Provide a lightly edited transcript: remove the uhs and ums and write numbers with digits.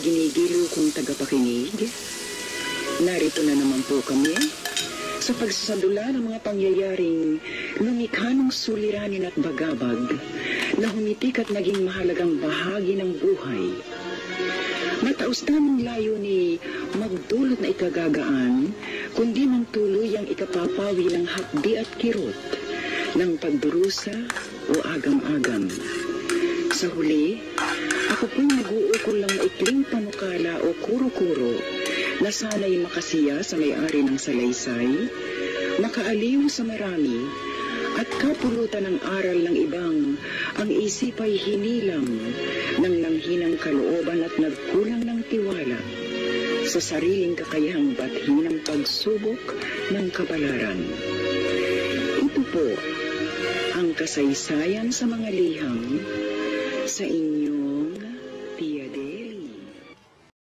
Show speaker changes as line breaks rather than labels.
ginigiliw kong tagapakinig. Narito na naman po kami sa pagsasadula ng mga pangyayaring lumikha ng suliranin at bagabag na humitik at naging mahalagang bahagi ng buhay. Mataos namang layo ni magdulot na ikagagaan, kundi ng tuluyang ikapapawi ng hapdi at kirot, ng pagdurusa o agam-agam. Sa huli, ako po'y nag-uukol lang na ikling panukala o kuro-kuro na sana'y makasiya sa may-ari ng salaysay, makaaliw sa marami, at kapulutan ng aral ng ibang ang isip ay hinilang ng nanghinang kalooban at nagkulang ng tiwala sa sariling kakayahang bathin ng pagsubok ng kapalaran. Ito po ang kasaysayan sa mga liham sa inyo